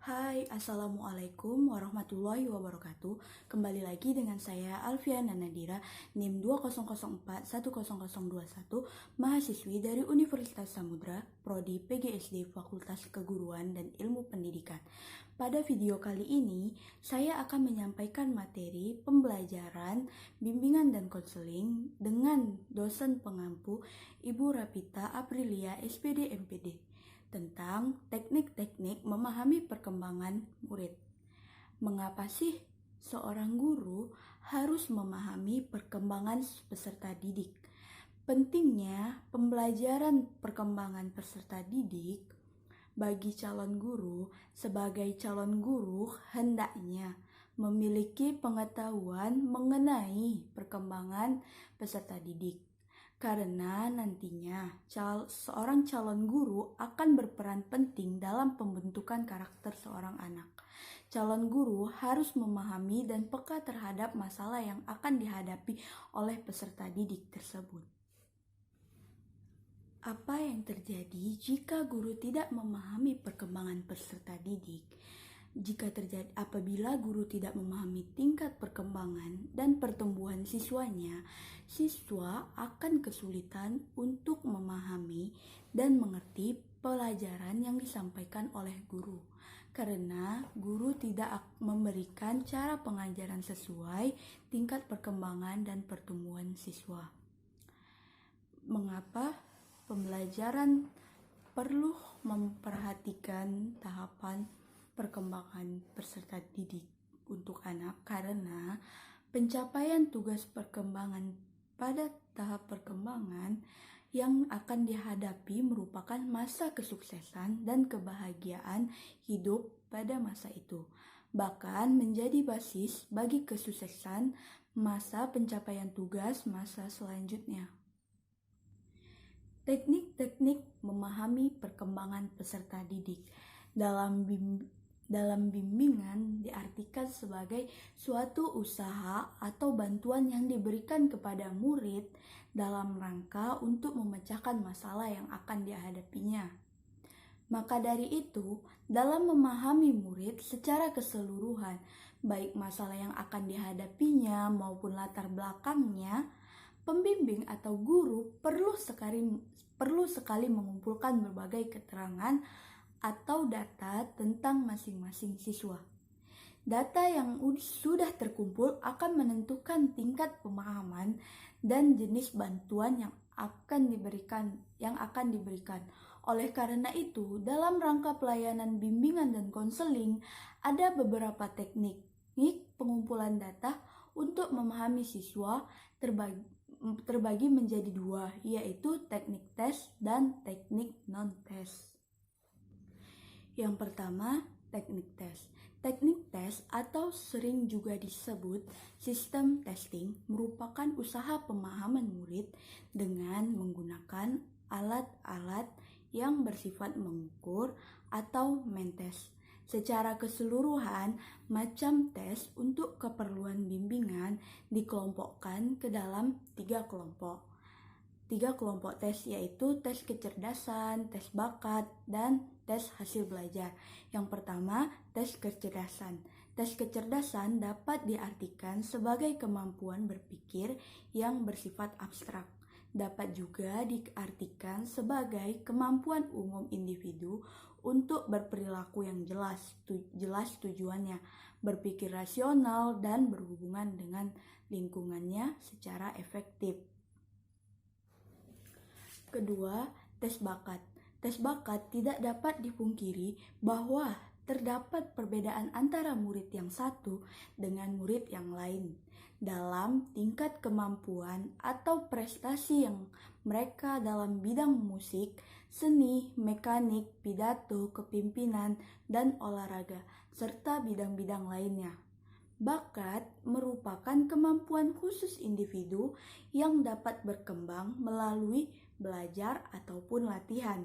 Hai, Assalamualaikum warahmatullahi wabarakatuh. Kembali lagi dengan saya Alfiana Nadira, NIM 2004100021, mahasiswi dari Universitas Samudra, Prodi PGSD Fakultas Keguruan dan Ilmu Pendidikan. Pada video kali ini, saya akan menyampaikan materi pembelajaran, bimbingan dan konseling dengan dosen pengampu Ibu Rapita Aprilia SPD MPD tentang teknik-teknik memahami perkembangan murid. Mengapa sih seorang guru harus memahami perkembangan peserta didik? Pentingnya pembelajaran perkembangan peserta didik bagi calon guru. Sebagai calon guru hendaknya memiliki pengetahuan mengenai perkembangan peserta didik. Karena nantinya seorang calon guru akan berperan penting dalam pembentukan karakter seorang anak. Calon guru harus memahami dan peka terhadap masalah yang akan dihadapi oleh peserta didik tersebut. Apa yang terjadi jika guru tidak memahami perkembangan peserta didik? Apabila guru tidak memahami tingkat perkembangan dan pertumbuhan siswanya, siswa akan kesulitan untuk memahami dan mengerti pelajaran yang disampaikan oleh guru. Karena guru tidak memberikan cara pengajaran sesuai tingkat perkembangan dan pertumbuhan siswa. Mengapa pembelajaran perlu memperhatikan tahapan perkembangan peserta didik untuk anak? Karena pencapaian tugas perkembangan pada tahap perkembangan yang akan dihadapi merupakan masa kesuksesan dan kebahagiaan hidup pada masa itu, bahkan menjadi basis bagi kesuksesan masa pencapaian tugas masa selanjutnya. Teknik-teknik memahami perkembangan peserta didik dalam bimbingan diartikan sebagai suatu usaha atau bantuan yang diberikan kepada murid dalam rangka untuk memecahkan masalah yang akan dihadapinya. Maka dari itu, dalam memahami murid secara keseluruhan, baik masalah yang akan dihadapinya maupun latar belakangnya, pembimbing atau guru perlu sekali mengumpulkan berbagai keterangan atau data tentang masing-masing siswa. Data yang sudah terkumpul akan menentukan tingkat pemahaman dan jenis bantuan yang akan diberikan. Oleh karena itu, dalam rangka pelayanan bimbingan dan konseling, ada beberapa teknik pengumpulan data untuk memahami siswa terbagi menjadi dua, yaitu teknik tes dan teknik non-tes. Yang pertama, teknik tes. Teknik tes atau sering juga disebut sistem testing merupakan usaha pemahaman murid dengan menggunakan alat-alat yang bersifat mengukur atau mentes. Secara keseluruhan, macam tes untuk keperluan bimbingan dikelompokkan ke dalam 3 kelompok. 3 kelompok tes yaitu tes kecerdasan, tes bakat, dan tes hasil belajar. Yang pertama, tes kecerdasan. Tes kecerdasan dapat diartikan sebagai kemampuan berpikir yang bersifat abstrak. Dapat juga diartikan sebagai kemampuan umum individu untuk berperilaku yang jelas tujuannya, berpikir rasional, dan berhubungan dengan lingkungannya secara efektif. Kedua, tes bakat. Tes bakat tidak dapat dipungkiri bahwa terdapat perbedaan antara murid yang satu dengan murid yang lain dalam tingkat kemampuan atau prestasi yang mereka dalam bidang musik, seni, mekanik, pidato, kepemimpinan, dan olahraga, serta bidang-bidang lainnya. Bakat merupakan kemampuan khusus individu yang dapat berkembang melalui belajar ataupun latihan.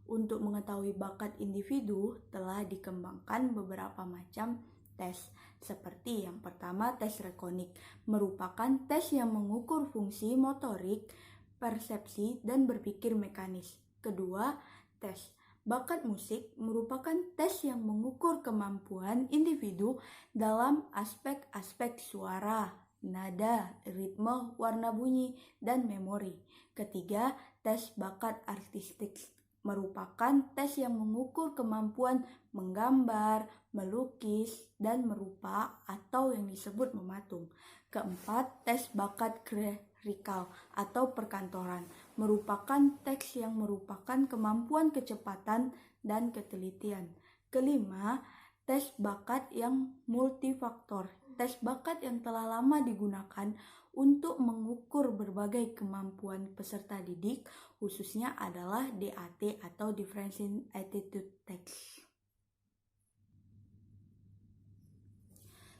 Untuk mengetahui bakat individu telah dikembangkan beberapa macam tes. Seperti yang pertama, tes rekonik merupakan tes yang mengukur fungsi motorik, persepsi, dan berpikir mekanis. Kedua, tes Bakat musik merupakan tes yang mengukur kemampuan individu dalam aspek-aspek suara, nada, ritme, warna bunyi, dan memori. Ketiga, tes bakat artistik merupakan tes yang mengukur kemampuan menggambar, melukis, dan merupa atau yang disebut mematung. Keempat, tes bakat klerikal atau perkantoran merupakan teks yang merupakan kemampuan kecepatan dan ketelitian. Kelima, tes bakat yang multifaktor. Tes bakat yang telah lama digunakan untuk mengukur berbagai kemampuan peserta didik, khususnya adalah DAT atau Differentiated Aptitude Test.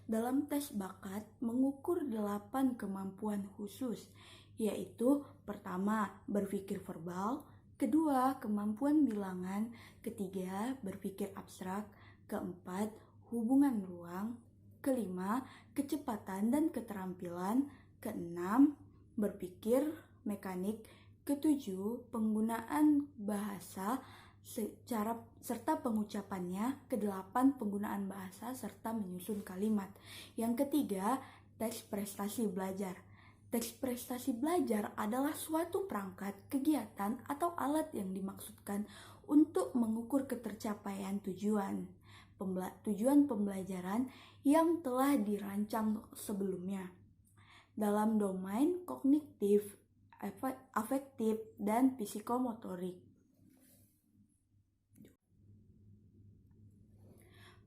Dalam tes bakat mengukur 8 kemampuan khusus, yaitu pertama, berpikir verbal, kedua, kemampuan bilangan, ketiga, berpikir abstrak, keempat, hubungan ruang, kelima, kecepatan dan keterampilan, keenam, berpikir mekanik, ketujuh, penggunaan bahasa secara serta pengucapannya, kedelapan, penggunaan bahasa serta menyusun kalimat. Yang ketiga, tes prestasi belajar. Tes prestasi belajar adalah suatu perangkat, kegiatan, atau alat yang dimaksudkan untuk mengukur ketercapaian tujuan pembelajaran yang telah dirancang sebelumnya dalam domain kognitif, afektif, dan psikomotorik.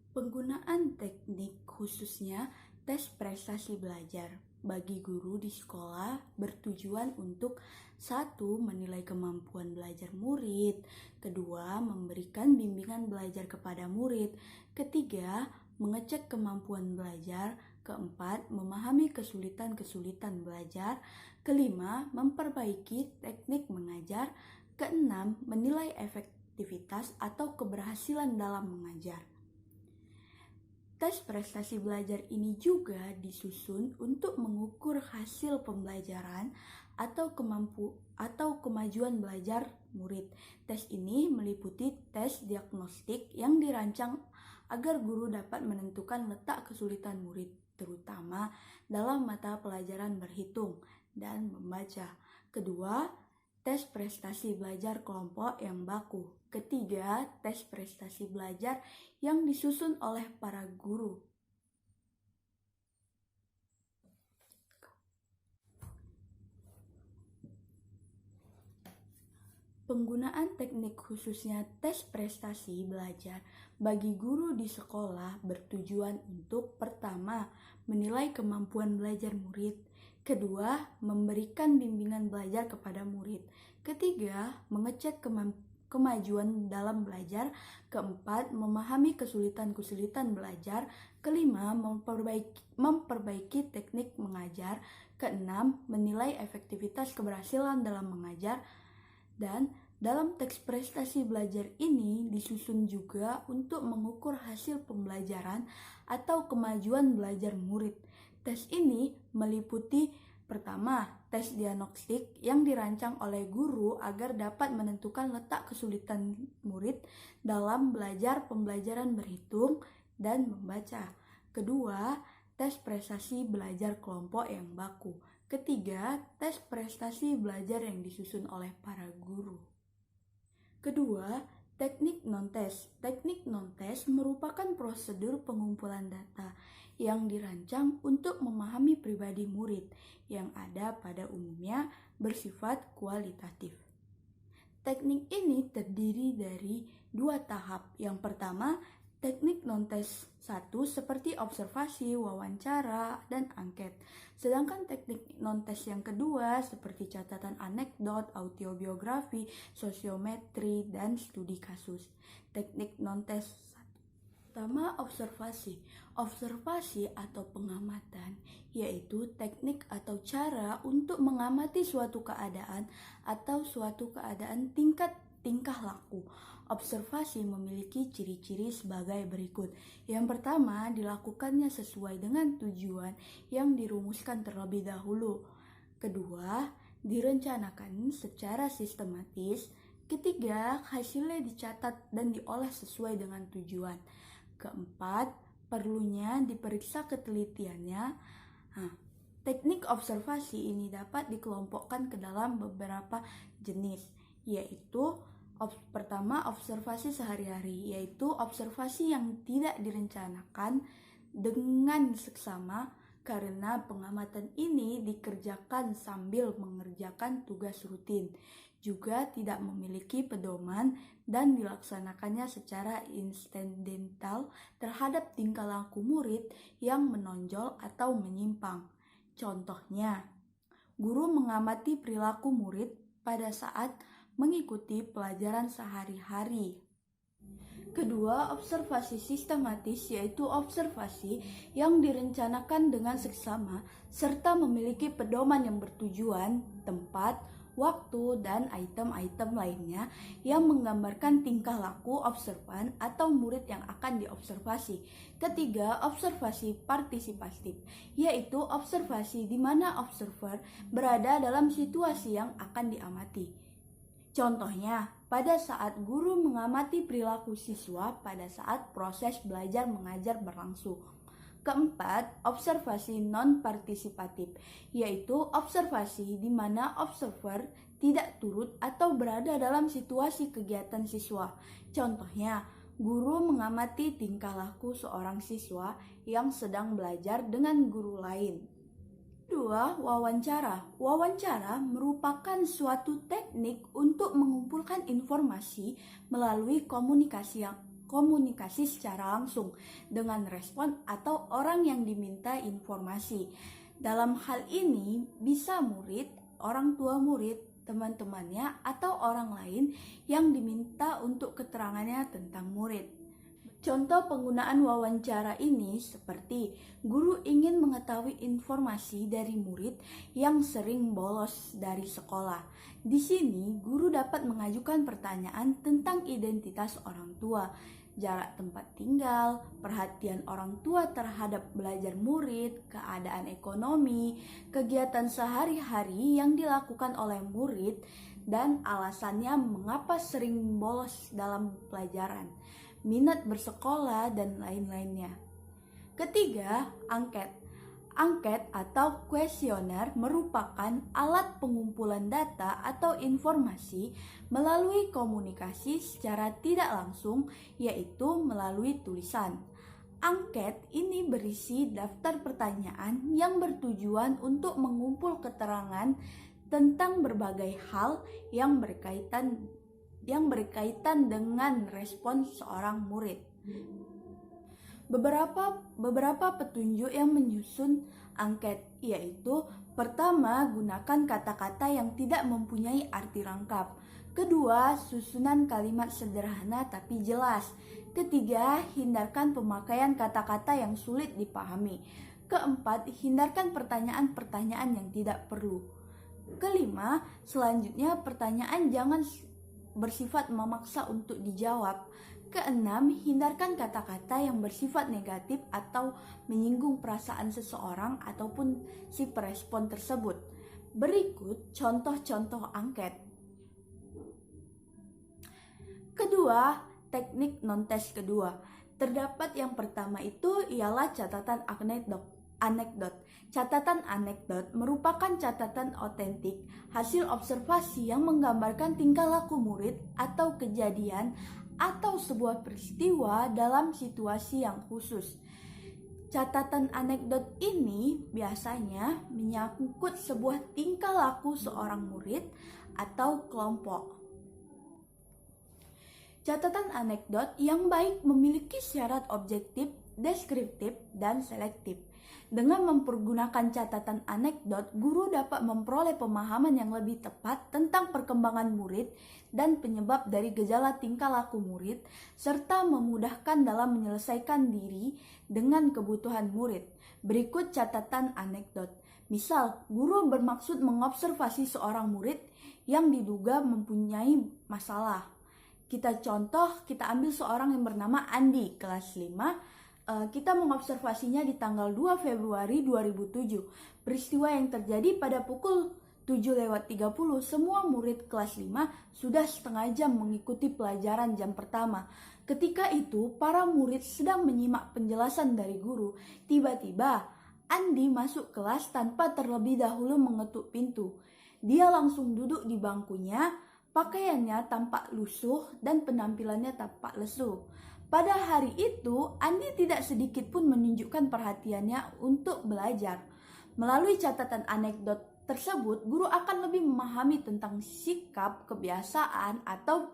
Penggunaan teknik khususnya tes prestasi belajar bagi guru di sekolah bertujuan untuk 1. Menilai kemampuan belajar murid, kedua, memberikan bimbingan belajar kepada murid, ketiga, mengecek kemampuan belajar, keempat, memahami kesulitan-kesulitan belajar, kelima, memperbaiki teknik mengajar, keenam, menilai efektivitas atau keberhasilan dalam mengajar. Tes prestasi belajar ini juga disusun untuk mengukur hasil pembelajaran atau kemajuan belajar murid. Tes ini meliputi tes diagnostik yang dirancang agar guru dapat menentukan letak kesulitan murid, terutama dalam mata pelajaran berhitung dan membaca. Kedua, tes prestasi belajar kelompok yang baku. Ketiga, tes prestasi belajar yang disusun oleh para guru. Penggunaan teknik khususnya tes prestasi belajar bagi guru di sekolah bertujuan untuk pertama, menilai kemampuan belajar murid, kedua, memberikan bimbingan belajar kepada murid, ketiga, mengecek kemajuan dalam belajar, keempat, memahami kesulitan-kesulitan belajar, kelima, memperbaiki teknik mengajar, keenam, menilai efektivitas keberhasilan dalam mengajar. Dan dalam teks prestasi belajar ini disusun juga untuk mengukur hasil pembelajaran atau kemajuan belajar murid. Tes ini meliputi pertama, tes diagnostik yang dirancang oleh guru agar dapat menentukan letak kesulitan murid dalam belajar pembelajaran berhitung dan membaca. Kedua, tes prestasi belajar kelompok yang baku. Ketiga, tes prestasi belajar yang disusun oleh para guru. Kedua, teknik non-tes. Teknik non-tes merupakan prosedur pengumpulan data yang dirancang untuk memahami pribadi murid yang ada pada umumnya bersifat kualitatif. Teknik ini terdiri dari 2 tahap. Yang pertama, teknik non-tes 1 seperti observasi, wawancara, dan angket. Sedangkan teknik non-tes yang kedua seperti catatan anekdot, autobiografi, sosiometri, dan studi kasus. Teknik non-tes pertama, observasi. Observasi atau pengamatan yaitu teknik atau cara untuk mengamati suatu keadaan atau suatu keadaan tingkah laku. Observasi memiliki ciri-ciri sebagai berikut. Yang pertama, dilakukannya sesuai dengan tujuan yang dirumuskan terlebih dahulu. Kedua, direncanakan secara sistematis. Ketiga, hasilnya dicatat dan diolah sesuai dengan tujuan. Keempat, perlunya diperiksa ketelitiannya. Nah, teknik observasi ini dapat dikelompokkan ke dalam beberapa jenis, yaitu pertama, observasi sehari-hari, yaitu observasi yang tidak direncanakan dengan seksama karena pengamatan ini dikerjakan sambil mengerjakan tugas rutin, juga tidak memiliki pedoman dan dilaksanakannya secara insidental terhadap tingkah laku murid yang menonjol atau menyimpang. Contohnya, guru mengamati perilaku murid pada saat mengikuti pelajaran sehari-hari. Kedua, observasi sistematis, yaitu observasi yang direncanakan dengan seksama serta memiliki pedoman yang bertujuan, tempat, waktu, dan item-item lainnya yang menggambarkan tingkah laku observan atau murid yang akan diobservasi. Ketiga, observasi partisipatif, yaitu observasi di mana observer berada dalam situasi yang akan diamati. Contohnya, pada saat guru mengamati perilaku siswa pada saat proses belajar mengajar berlangsung. Keempat, observasi non-partisipatif, yaitu observasi di mana observer tidak turut atau berada dalam situasi kegiatan siswa. Contohnya, guru mengamati tingkah laku seorang siswa yang sedang belajar dengan guru lain. Kedua, wawancara. Wawancara merupakan suatu teknik untuk mengumpulkan informasi melalui komunikasi secara langsung dengan respon atau orang yang diminta informasi. Dalam hal ini bisa murid, orang tua murid, teman-temannya, atau orang lain yang diminta untuk keterangannya tentang murid. Contoh penggunaan wawancara ini seperti guru ingin mengetahui informasi dari murid yang sering bolos dari sekolah. Di sini, guru dapat mengajukan pertanyaan tentang identitas orang tua, jarak tempat tinggal, perhatian orang tua terhadap belajar murid, keadaan ekonomi, kegiatan sehari-hari yang dilakukan oleh murid, dan alasannya mengapa sering bolos dalam pelajaran, minat bersekolah, dan lain-lainnya. Ketiga, angket. Angket atau kuesioner merupakan alat pengumpulan data atau informasi melalui komunikasi secara tidak langsung, yaitu melalui tulisan. Angket ini berisi daftar pertanyaan yang bertujuan untuk mengumpul keterangan tentang berbagai hal yang berkaitan dengan respon seorang murid. Beberapa petunjuk yang menyusun angket, yaitu pertama, gunakan kata-kata yang tidak mempunyai arti lengkap. Kedua, susunan kalimat sederhana tapi jelas. Ketiga, hindarkan pemakaian kata-kata yang sulit dipahami. Keempat, hindarkan pertanyaan-pertanyaan yang tidak perlu. Kelima, selanjutnya pertanyaan jangan bersifat memaksa untuk dijawab. Keenam, hindarkan kata-kata yang bersifat negatif atau menyinggung perasaan seseorang ataupun si perespon tersebut. Berikut contoh-contoh angket. Kedua, teknik non-tes kedua. Terdapat yang pertama itu ialah catatan anekdot. Catatan anekdot merupakan catatan otentik hasil observasi yang menggambarkan tingkah laku murid atau kejadian atau sebuah peristiwa dalam situasi yang khusus. Catatan anekdot ini biasanya menyangkut sebuah tingkah laku seorang murid atau kelompok. Catatan anekdot yang baik memiliki syarat objektif, deskriptif, dan selektif. Dengan mempergunakan catatan anekdot, guru dapat memperoleh pemahaman yang lebih tepat tentang perkembangan murid dan penyebab dari gejala tingkah laku murid, serta memudahkan dalam menyelesaikan diri dengan kebutuhan murid. Berikut catatan anekdot. Misal, guru bermaksud mengobservasi seorang murid yang diduga mempunyai masalah. Kita ambil seorang yang bernama Andi, kelas 5. Kita mengobservasinya di tanggal 2 Februari 2007. Peristiwa yang terjadi pada pukul 7:30 semua murid kelas 5 sudah setengah jam mengikuti pelajaran jam pertama. Ketika itu, para murid sedang menyimak penjelasan dari guru. Tiba-tiba, Andi masuk kelas tanpa terlebih dahulu mengetuk pintu. Dia langsung duduk di bangkunya, pakaiannya tampak lusuh dan penampilannya tampak lesu. Pada hari itu, Andi tidak sedikit pun menunjukkan perhatiannya untuk belajar. Melalui catatan anekdot tersebut, guru akan lebih memahami tentang sikap, kebiasaan, atau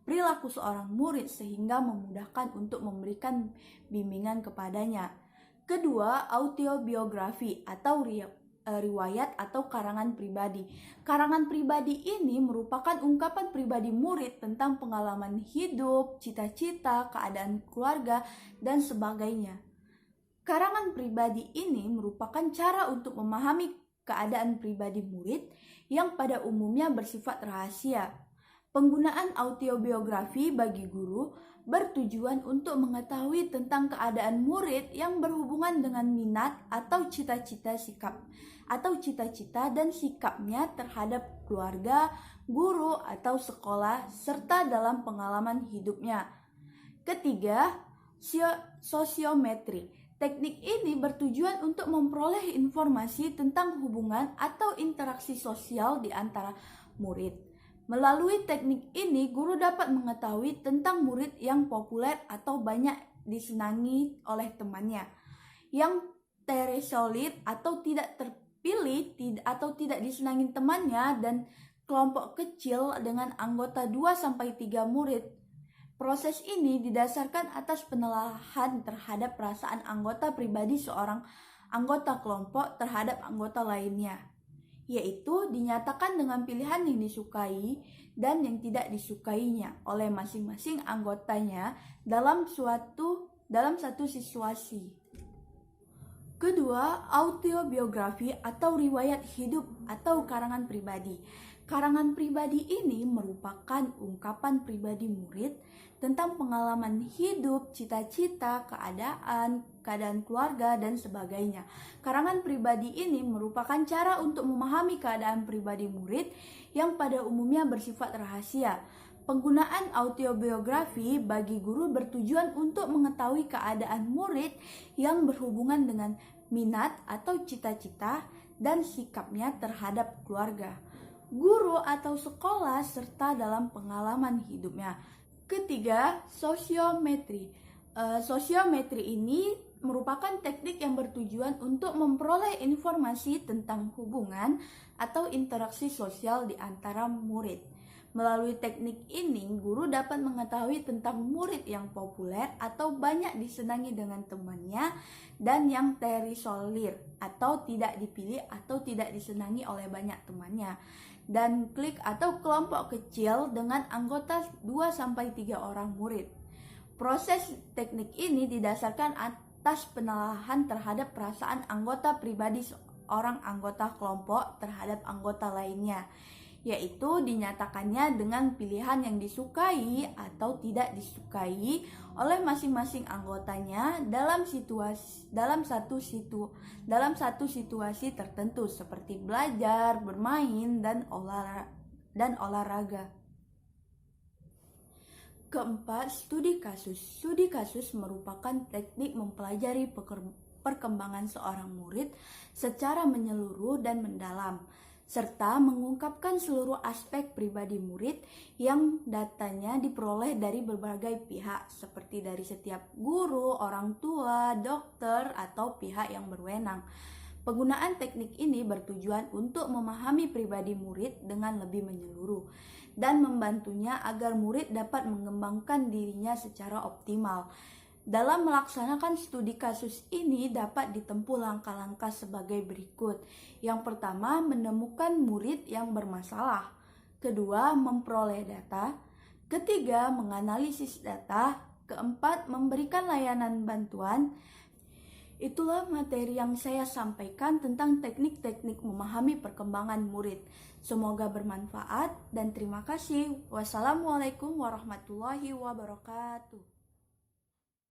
perilaku seorang murid sehingga memudahkan untuk memberikan bimbingan kepadanya. Kedua, autobiografi atau riwayat atau karangan pribadi. Karangan pribadi ini merupakan ungkapan pribadi murid tentang pengalaman hidup, cita-cita, keadaan keluarga, dan sebagainya. Karangan pribadi ini merupakan cara untuk memahami keadaan pribadi murid yang pada umumnya bersifat rahasia. Penggunaan autobiografi bagi guru bertujuan untuk mengetahui tentang keadaan murid yang berhubungan dengan minat atau cita-cita dan sikapnya terhadap keluarga, guru, atau sekolah, serta dalam pengalaman hidupnya. Ketiga, sosiometri. Teknik ini bertujuan untuk memperoleh informasi tentang hubungan atau interaksi sosial di antara murid. Melalui teknik ini, guru dapat mengetahui tentang murid yang populer atau banyak disenangi oleh temannya, yang terisolir atau tidak terpilih atau tidak disenangi temannya, dan kelompok kecil dengan anggota 2-3 murid. Proses ini didasarkan atas penelaahan terhadap perasaan anggota pribadi seorang anggota kelompok terhadap anggota lainnya, yaitu dinyatakan dengan pilihan yang disukai dan yang tidak disukainya oleh masing-masing anggotanya dalam satu situasi. Kedua, autobiografi atau riwayat hidup atau karangan pribadi. Karangan pribadi ini merupakan ungkapan pribadi murid tentang pengalaman hidup, cita-cita, keadaan keluarga, dan sebagainya. Karangan pribadi ini merupakan cara untuk memahami keadaan pribadi murid yang pada umumnya bersifat rahasia. Penggunaan autobiografi bagi guru bertujuan untuk mengetahui keadaan murid yang berhubungan dengan minat atau cita-cita dan sikapnya terhadap keluarga, guru atau sekolah, serta dalam pengalaman hidupnya. Ketiga, sosiometri. Sosiometri ini merupakan teknik yang bertujuan untuk memperoleh informasi tentang hubungan atau interaksi sosial di antara murid. Melalui teknik ini, guru dapat mengetahui tentang murid yang populer atau banyak disenangi dengan temannya, dan yang terisolir atau tidak dipilih atau tidak disenangi oleh banyak temannya, dan klik atau kelompok kecil dengan anggota 2-3 orang murid. Proses teknik ini didasarkan atas penelaahan terhadap perasaan anggota pribadi seorang anggota kelompok terhadap anggota lainnya, yaitu dinyatakannya dengan pilihan yang disukai atau tidak disukai oleh masing-masing anggotanya dalam satu situasi tertentu seperti belajar, bermain, dan olahraga. Keempat, studi kasus. Studi kasus merupakan teknik mempelajari perkembangan seorang murid secara menyeluruh dan mendalam, serta mengungkapkan seluruh aspek pribadi murid yang datanya diperoleh dari berbagai pihak, seperti dari setiap guru, orang tua, dokter, atau pihak yang berwenang. Penggunaan teknik ini bertujuan untuk memahami pribadi murid dengan lebih menyeluruh dan membantunya agar murid dapat mengembangkan dirinya secara optimal. Dalam melaksanakan studi kasus ini dapat ditempuh langkah-langkah sebagai berikut. Yang pertama, menemukan murid yang bermasalah. Kedua, memperoleh data. Ketiga, menganalisis data. Keempat, memberikan layanan bantuan. Itulah materi yang saya sampaikan tentang teknik-teknik memahami perkembangan murid. Semoga bermanfaat dan terima kasih. Wassalamualaikum warahmatullahi wabarakatuh.